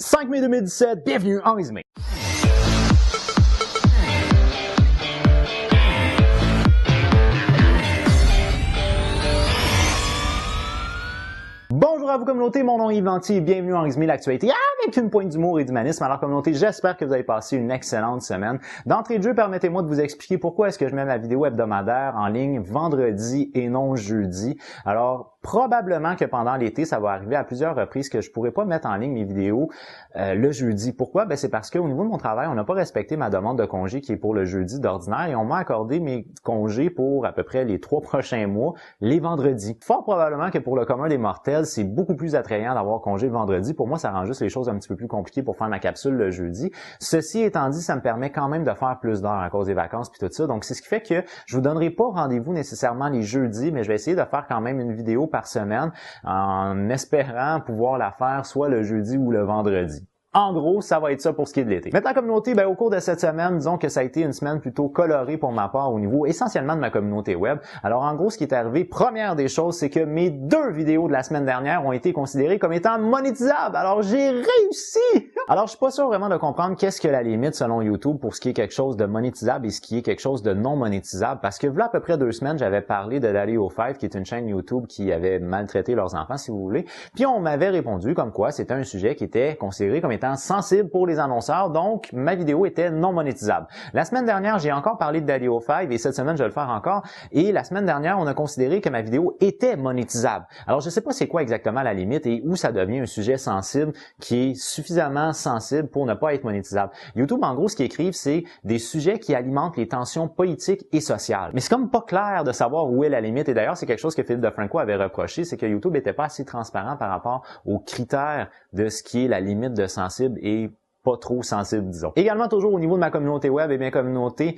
5 mai 2017, bienvenue en résumé. Bonjour à vous communauté, mon nom est Yves Lanty et bienvenue en résumé l'actualité avec une pointe d'humour et d'humanisme. Alors communauté, j'espère que vous avez passé une excellente semaine. D'entrée de jeu, permettez-moi de vous expliquer pourquoi est-ce que je mets ma vidéo hebdomadaire en ligne vendredi et non jeudi. Alors probablement que pendant l'été, ça va arriver à plusieurs reprises que je pourrais pas mettre en ligne mes vidéos le jeudi. Pourquoi? Ben c'est parce qu'au niveau de mon travail, on n'a pas respecté ma demande de congé qui est pour le jeudi d'ordinaire et on m'a accordé mes congés pour à peu près les 3 prochains mois, les vendredis. Fort probablement que pour le commun des mortels, c'est beaucoup plus attrayant d'avoir congé le vendredi. Pour moi, ça rend juste les choses un petit peu plus compliquées pour faire ma capsule le jeudi. Ceci étant dit, ça me permet quand même de faire plus d'heures à cause des vacances puis tout ça. Donc, c'est ce qui fait que je vous donnerai pas rendez-vous nécessairement les jeudis, mais je vais essayer de faire quand même une vidéo par semaine en espérant pouvoir la faire soit le jeudi ou le vendredi. En gros, ça va être ça pour ce qui est de l'été. Maintenant, communauté, au cours de cette semaine, disons que ça a été une semaine plutôt colorée pour ma part au niveau essentiellement de ma communauté web. Alors, en gros, ce qui est arrivé, première des choses, c'est que mes 2 vidéos de la semaine dernière ont été considérées comme étant monétisables. Alors, j'ai réussi! Alors, je suis pas sûr vraiment de comprendre qu'est-ce que la limite selon YouTube pour ce qui est quelque chose de monétisable et ce qui est quelque chose de non monétisable. Parce que, voilà à peu près 2 semaines, j'avais parlé de Daddy05, qui est une chaîne YouTube qui avait maltraité leurs enfants, si vous voulez. Puis, on m'avait répondu comme quoi c'était un sujet qui était considéré comme étant sensible pour les annonceurs, donc ma vidéo était non monétisable. La semaine dernière, j'ai encore parlé de Daddy05 et cette semaine, je vais le faire encore. Et la semaine dernière, on a considéré que ma vidéo était monétisable. Alors, je sais pas c'est quoi exactement la limite et où ça devient un sujet sensible qui est suffisamment sensible pour ne pas être monétisable. YouTube, en gros, ce qu'ils écrivent, c'est des sujets qui alimentent les tensions politiques et sociales. Mais c'est comme pas clair de savoir où est la limite. Et d'ailleurs, c'est quelque chose que Philippe DeFranco avait reproché, c'est que YouTube n'était pas assez transparent par rapport aux critères de ce qui est la limite de sensible et pas trop sensible, disons. Également, toujours au niveau de ma communauté web et bien communauté,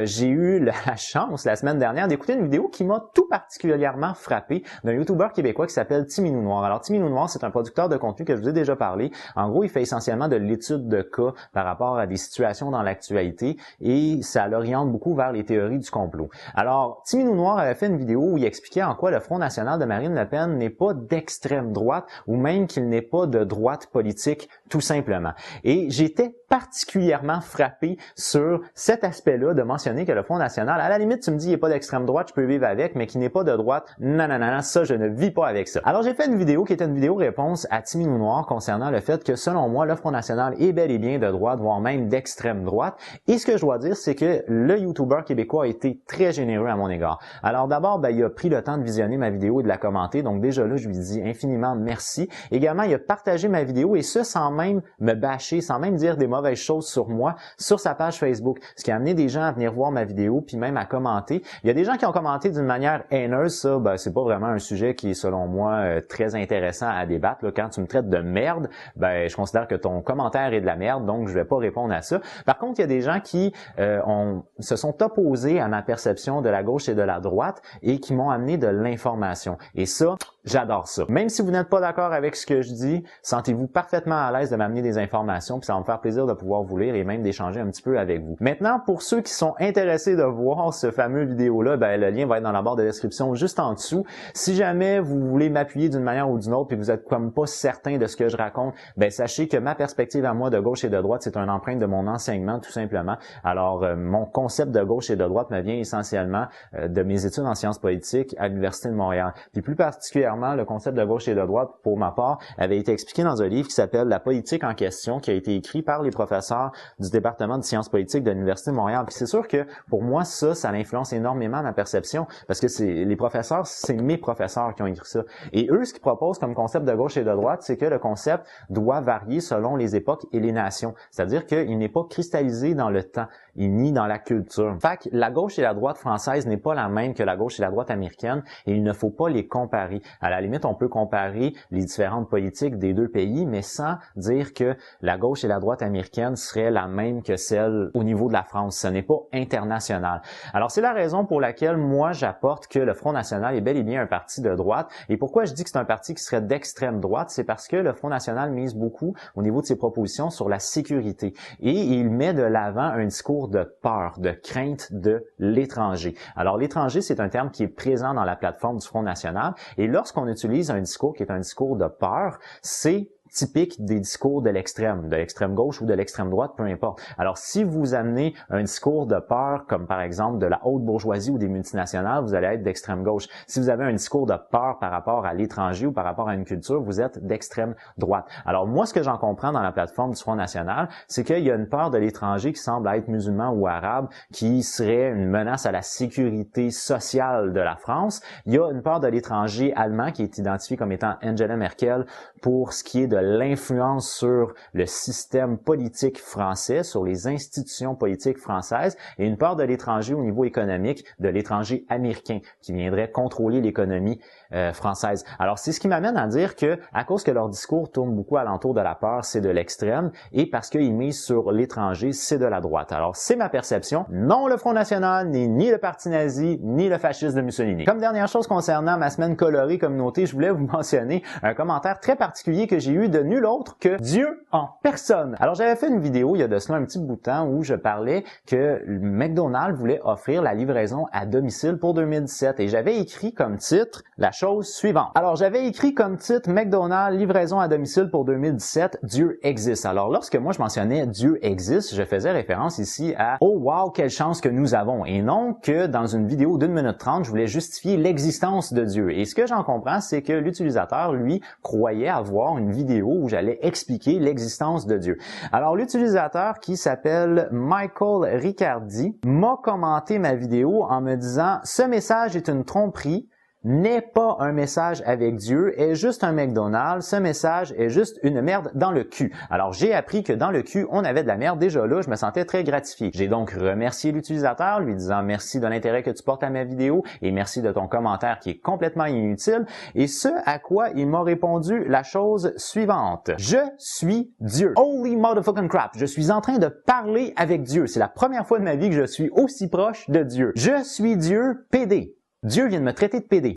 j'ai eu la chance la semaine dernière d'écouter une vidéo qui m'a tout particulièrement frappé d'un YouTuber québécois qui s'appelle Timinou Noir. Alors, Timinou Noir, c'est un producteur de contenu que je vous ai déjà parlé. En gros, il fait essentiellement de l'étude de cas par rapport à des situations dans l'actualité et ça l'oriente beaucoup vers les théories du complot. Alors, Timinou Noir avait fait une vidéo où il expliquait en quoi le Front national de Marine Le Pen n'est pas d'extrême droite ou même qu'il n'est pas de droite politique, tout simplement. Et j'étais particulièrement frappé sur cet aspect-là de mentionner que le Front national, à la limite, tu me dis, il n'est pas d'extrême droite, je peux vivre avec, mais qui n'est pas de droite, non, ça, je ne vis pas avec ça. Alors, j'ai fait une vidéo qui était une vidéo réponse à Timinou Noir concernant le fait que, selon moi, le Front national est bel et bien de droite, voire même d'extrême droite. Et ce que je dois dire, c'est que le YouTuber québécois a été très généreux à mon égard. Alors, d'abord, il a pris le temps de visionner ma vidéo et de la commenter, donc déjà là, je lui dis infiniment merci. Également, il a partagé ma vidéo et ça, sans même me bâcher, sans même dire des mauvaises choses sur moi, sur sa page Facebook, ce qui a amené des gens à venir voir ma vidéo puis même à commenter. Il y a des gens qui ont commenté d'une manière haineuse, ça, c'est pas vraiment un sujet qui est selon moi très intéressant à débattre. Là, quand tu me traites de merde, je considère que ton commentaire est de la merde, donc je vais pas répondre à ça. Par contre, il y a des gens qui se sont opposés à ma perception de la gauche et de la droite et qui m'ont amené de l'information. Et ça, j'adore ça. Même si vous n'êtes pas d'accord avec ce que je dis, sentez-vous parfaitement à l'aise de m'amener des informations, puis ça va me faire plaisir de pouvoir vous lire et même d'échanger un petit peu avec vous. Maintenant, pour ceux qui sont intéressés de voir ce fameux vidéo-là, le lien va être dans la barre de description juste en dessous. Si jamais vous voulez m'appuyer d'une manière ou d'une autre, puis vous êtes comme pas certain de ce que je raconte, sachez que ma perspective à moi de gauche et de droite, c'est une empreinte de mon enseignement, tout simplement. Alors, mon concept de gauche et de droite me vient essentiellement de mes études en sciences politiques à l'Université de Montréal. Puis plus particulièrement, le concept de gauche et de droite, pour ma part, avait été expliqué dans un livre qui s'appelle La politique en question, qui a été écrit par les professeurs du département de sciences politiques de l'Université de Montréal. Puis c'est sûr que pour moi, ça influence énormément ma perception parce que les professeurs, c'est mes professeurs qui ont écrit ça. Et eux, ce qu'ils proposent comme concept de gauche et de droite, c'est que le concept doit varier selon les époques et les nations. C'est-à-dire qu'il n'est pas cristallisé dans le temps ni dans la culture. Fait que la gauche et la droite française n'est pas la même que la gauche et la droite américaine et il ne faut pas les comparer. À la limite, on peut comparer les différentes politiques des 2 pays, mais sans dire que la gauche et la droite américaine seraient la même que celle au niveau de la France. Ce n'est pas international. Alors, c'est la raison pour laquelle moi, j'apporte que le Front national est bel et bien un parti de droite. Et pourquoi je dis que c'est un parti qui serait d'extrême droite? C'est parce que le Front national mise beaucoup, au niveau de ses propositions, sur la sécurité. Et il met de l'avant un discours de peur, de crainte de l'étranger. Alors, l'étranger, c'est un terme qui est présent dans la plateforme du Front national. Et lorsqu'on utilise un discours qui est un discours de peur, c'est typique des discours de l'extrême gauche ou de l'extrême droite, peu importe. Alors, si vous amenez un discours de peur, comme par exemple de la haute bourgeoisie ou des multinationales, vous allez être d'extrême gauche. Si vous avez un discours de peur par rapport à l'étranger ou par rapport à une culture, vous êtes d'extrême droite. Alors, moi, ce que j'en comprends dans la plateforme du Front National, c'est qu'il y a une peur de l'étranger qui semble être musulman ou arabe, qui serait une menace à la sécurité sociale de la France. Il y a une peur de l'étranger allemand qui est identifié comme étant Angela Merkel pour ce qui est de l'influence sur le système politique français, sur les institutions politiques françaises, et une peur de l'étranger au niveau économique, de l'étranger américain qui viendrait contrôler l'économie française. Alors, c'est ce qui m'amène à dire que, à cause que leur discours tourne beaucoup alentour de la peur, c'est de l'extrême, et parce qu'ils misent sur l'étranger, c'est de la droite. Alors, c'est ma perception. Non, le Front National n'est ni le parti nazi, ni le fascisme de Mussolini. Comme dernière chose concernant ma semaine colorée communauté, je voulais vous mentionner un commentaire très particulier que j'ai eu de nul autre que Dieu en personne. Alors, j'avais fait une vidéo il y a de cela un petit bout de temps où je parlais que McDonald's voulait offrir la livraison à domicile pour 2017, et j'avais écrit comme titre la chose suivante. Alors, j'avais écrit comme titre McDonald's livraison à domicile pour 2017, Dieu existe. Alors, lorsque moi je mentionnais Dieu existe, je faisais référence ici à oh wow, quelle chance que nous avons, et non que dans une vidéo d'1 minute 30, je voulais justifier l'existence de Dieu. Et ce que j'en comprends, c'est que l'utilisateur, lui, croyait avoir une vidéo où j'allais expliquer l'existence de Dieu. Alors, l'utilisateur qui s'appelle Michael Riccardi m'a commenté ma vidéo en me disant « Ce message est une tromperie. N'est pas un message avec Dieu, est juste un McDonald's, ce message est juste une merde dans le cul. » Alors, j'ai appris que dans le cul, on avait de la merde. Déjà là, je me sentais très gratifié. J'ai donc remercié l'utilisateur, lui disant merci de l'intérêt que tu portes à ma vidéo et merci de ton commentaire qui est complètement inutile. Et ce à quoi il m'a répondu la chose suivante. Je suis Dieu. Holy motherfucking crap. Je suis en train de parler avec Dieu. C'est la première fois de ma vie que je suis aussi proche de Dieu. Je suis Dieu, PD. Dieu vient de me traiter de PD.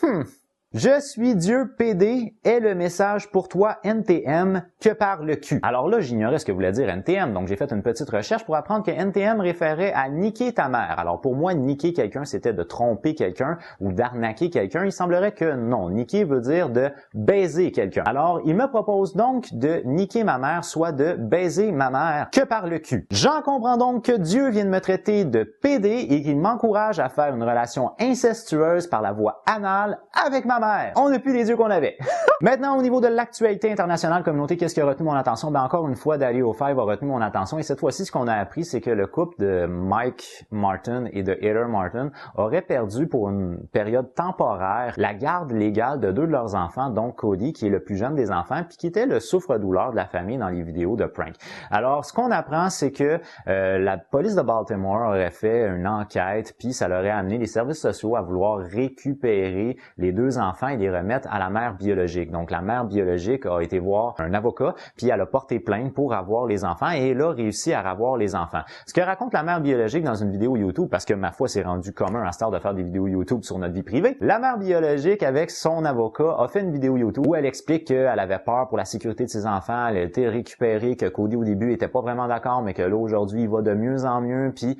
Je suis Dieu PD est le message pour toi NTM que par le cul. Alors là, j'ignorais ce que voulait dire NTM, donc j'ai fait une petite recherche pour apprendre que NTM référait à niquer ta mère. Alors pour moi, niquer quelqu'un, c'était de tromper quelqu'un ou d'arnaquer quelqu'un. Il semblerait que non. Niquer veut dire de baiser quelqu'un. Alors, il me propose donc de niquer ma mère, soit de baiser ma mère que par le cul. J'en comprends donc que Dieu vient de me traiter de PD et qu'il m'encourage à faire une relation incestueuse par la voie anale avec ma mère. On n'a plus les yeux qu'on avait. Maintenant, au niveau de l'actualité internationale communauté, qu'est-ce qui a retenu mon attention? Ben encore une fois, Daddy O5 a retenu mon attention, et cette fois-ci, ce qu'on a appris, c'est que le couple de Mike Martin et de Heather Martin aurait perdu pour une période temporaire la garde légale de 2 de leurs enfants, donc Cody, qui est le plus jeune des enfants, puis qui était le souffre-douleur de la famille dans les vidéos de prank. Alors, ce qu'on apprend, c'est que la police de Baltimore aurait fait une enquête, puis ça leur aurait amené les services sociaux à vouloir récupérer les 2 enfants et les remettre à la mère biologique. Donc, la mère biologique a été voir un avocat, puis elle a porté plainte pour avoir les enfants, et elle a réussi à avoir les enfants. Ce que raconte la mère biologique dans une vidéo YouTube, parce que ma foi, c'est rendu commun à cette heure de faire des vidéos YouTube sur notre vie privée, la mère biologique, avec son avocat, a fait une vidéo YouTube où elle explique qu'elle avait peur pour la sécurité de ses enfants, elle a été récupérée, que Cody au début était pas vraiment d'accord, mais que là, aujourd'hui, il va de mieux en mieux, puis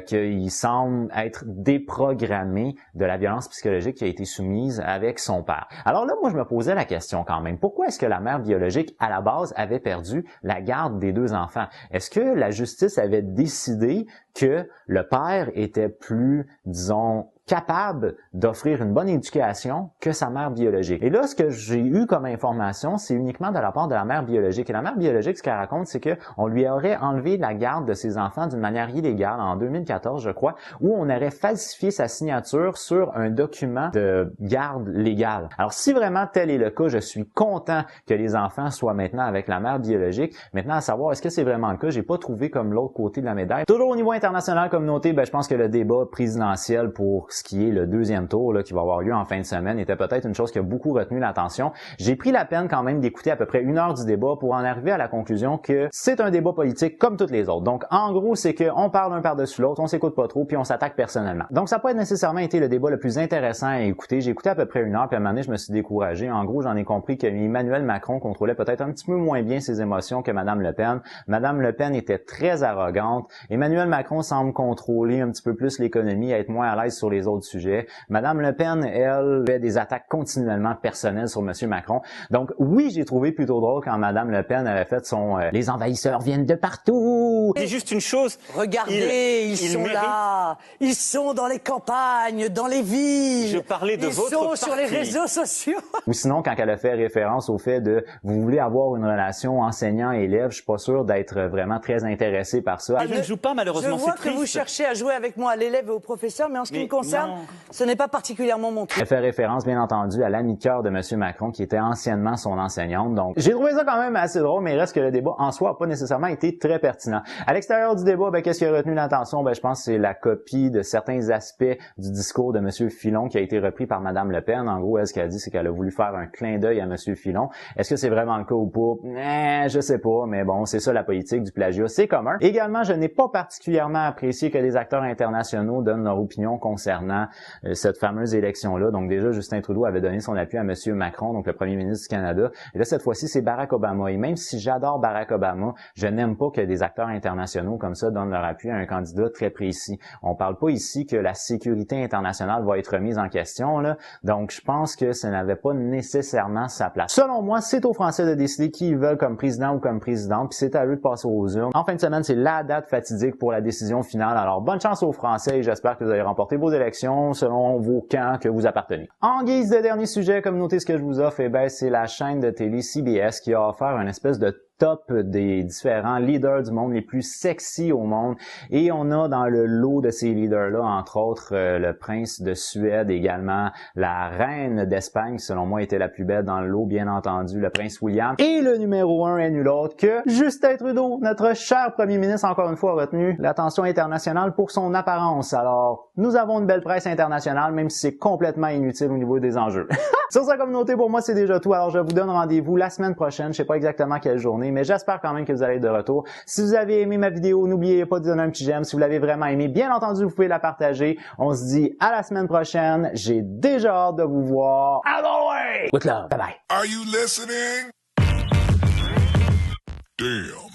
qu'il semble être déprogrammé de la violence psychologique qui a été soumise avec son père. Alors là, moi, je me posais la question quand même. Pourquoi est-ce que la mère biologique, à la base, avait perdu la garde des 2 enfants? Est-ce que la justice avait décidé que le père était plus, disons, capable d'offrir une bonne éducation que sa mère biologique? Et là, ce que j'ai eu comme information, c'est uniquement de la part de la mère biologique. Et la mère biologique, ce qu'elle raconte, c'est que on lui aurait enlevé la garde de ses enfants d'une manière illégale en 2014, je crois, où on aurait falsifié sa signature sur un document de garde légale. Alors, si vraiment tel est le cas, je suis content que les enfants soient maintenant avec la mère biologique. Maintenant, à savoir, est-ce que c'est vraiment le cas? J'ai pas trouvé comme l'autre côté de la médaille. Toujours au niveau international, communauté, je pense que le débat présidentiel pour ce qui est le 2e tour là, qui va avoir lieu en fin de semaine était peut-être une chose qui a beaucoup retenu l'attention. J'ai pris la peine quand même d'écouter à peu près 1 heure du débat pour en arriver à la conclusion que c'est un débat politique comme toutes les autres. Donc en gros, c'est qu'on parle un par-dessus l'autre, on s'écoute pas trop, puis on s'attaque personnellement. Donc ça n'a pas nécessairement été le débat le plus intéressant à écouter. J'ai écouté à peu près 1 heure, puis à un moment donné, je me suis découragé. En gros, j'en ai compris que Emmanuel Macron contrôlait peut-être un petit peu moins bien ses émotions que Madame Le Pen. Madame Le Pen était très arrogante. Emmanuel Macron semble contrôler un petit peu plus l'économie, être moins à l'aise sur les autres sujets. Madame Le Pen, elle, fait des attaques continuellement personnelles sur Monsieur Macron. Donc oui, j'ai trouvé plutôt drôle quand Madame Le Pen avait fait son les envahisseurs viennent de partout. C'est juste une chose. Regardez, ils sont là. Ils sont dans les campagnes, dans les villes. Je parlais de votre parti. Ils sont sur les réseaux sociaux. Ou sinon, quand elle a fait référence au fait de vous voulez avoir une relation enseignant-élève, je suis pas sûr d'être vraiment très intéressé par ça. Je ne joue pas malheureusement, je vois c'est triste. que vous cherchez à jouer avec moi à l'élève et au professeur, mais en ce qui me concerne, ce n'est pas particulièrement mon truc. Elle fait référence, bien entendu, à l'ami de cœur de M. Macron, qui était anciennement son enseignante. Donc, j'ai trouvé ça quand même assez drôle, mais il reste que le débat en soi n'a pas nécessairement été très pertinent. À l'extérieur du débat, qu'est-ce qui a retenu l'attention? Je pense que c'est la copie de certains aspects du discours de M. Filon qui a été repris par Mme Le Pen. En gros, elle, ce qu'elle a dit, c'est qu'elle a voulu faire un clin d'œil à M. Filon. Est-ce que c'est vraiment le cas ou pas? Je sais pas, mais bon, c'est ça la politique du plagiat, c'est commun. Également, je n'ai pas particulièrement apprécié que des acteurs internationaux donnent leur opinion concernant cette fameuse élection-là. Donc déjà, Justin Trudeau avait donné son appui à M. Macron, donc le premier ministre du Canada. Et là, cette fois-ci, c'est Barack Obama. Et même si j'adore Barack Obama, je n'aime pas que des acteurs internationaux comme ça donnent leur appui à un candidat très précis. On parle pas ici que la sécurité internationale va être remise en question, là. Donc, je pense que ça n'avait pas nécessairement sa place. Selon moi, c'est aux Français de décider qui ils veulent comme président ou comme présidente, puis c'est à eux de passer aux urnes. En fin de semaine, c'est la date fatidique pour la décision finale. Alors, bonne chance aux Français et j'espère que vous allez remporter vos élections selon vos camps que vous appartenez. En guise de dernier sujet, comme notez ce que je vous offre, c'est la chaîne de télé CBS qui a offert une espèce de top des différents leaders du monde les plus sexy au monde et on a dans le lot de ces leaders-là entre autres le prince de Suède, également la reine d'Espagne qui selon moi était la plus belle dans le lot, bien entendu le prince William, et le numéro 1 est nul autre que Justin Trudeau, notre cher premier ministre, encore une fois retenu l'attention internationale pour son apparence. Alors nous avons une belle presse internationale même si c'est complètement inutile au niveau des enjeux. Sur sa communauté, pour moi c'est déjà tout, alors je vous donne rendez-vous la semaine prochaine, je sais pas exactement quelle journée, mais j'espère quand même que vous allez être de retour. Si vous avez aimé ma vidéo, n'oubliez pas de donner un petit j'aime. Si vous l'avez vraiment aimé, bien entendu, vous pouvez la partager. On se dit à la semaine prochaine. J'ai déjà hâte de vous voir. Out of the way! With love. Bye bye. Are you listening? Damn.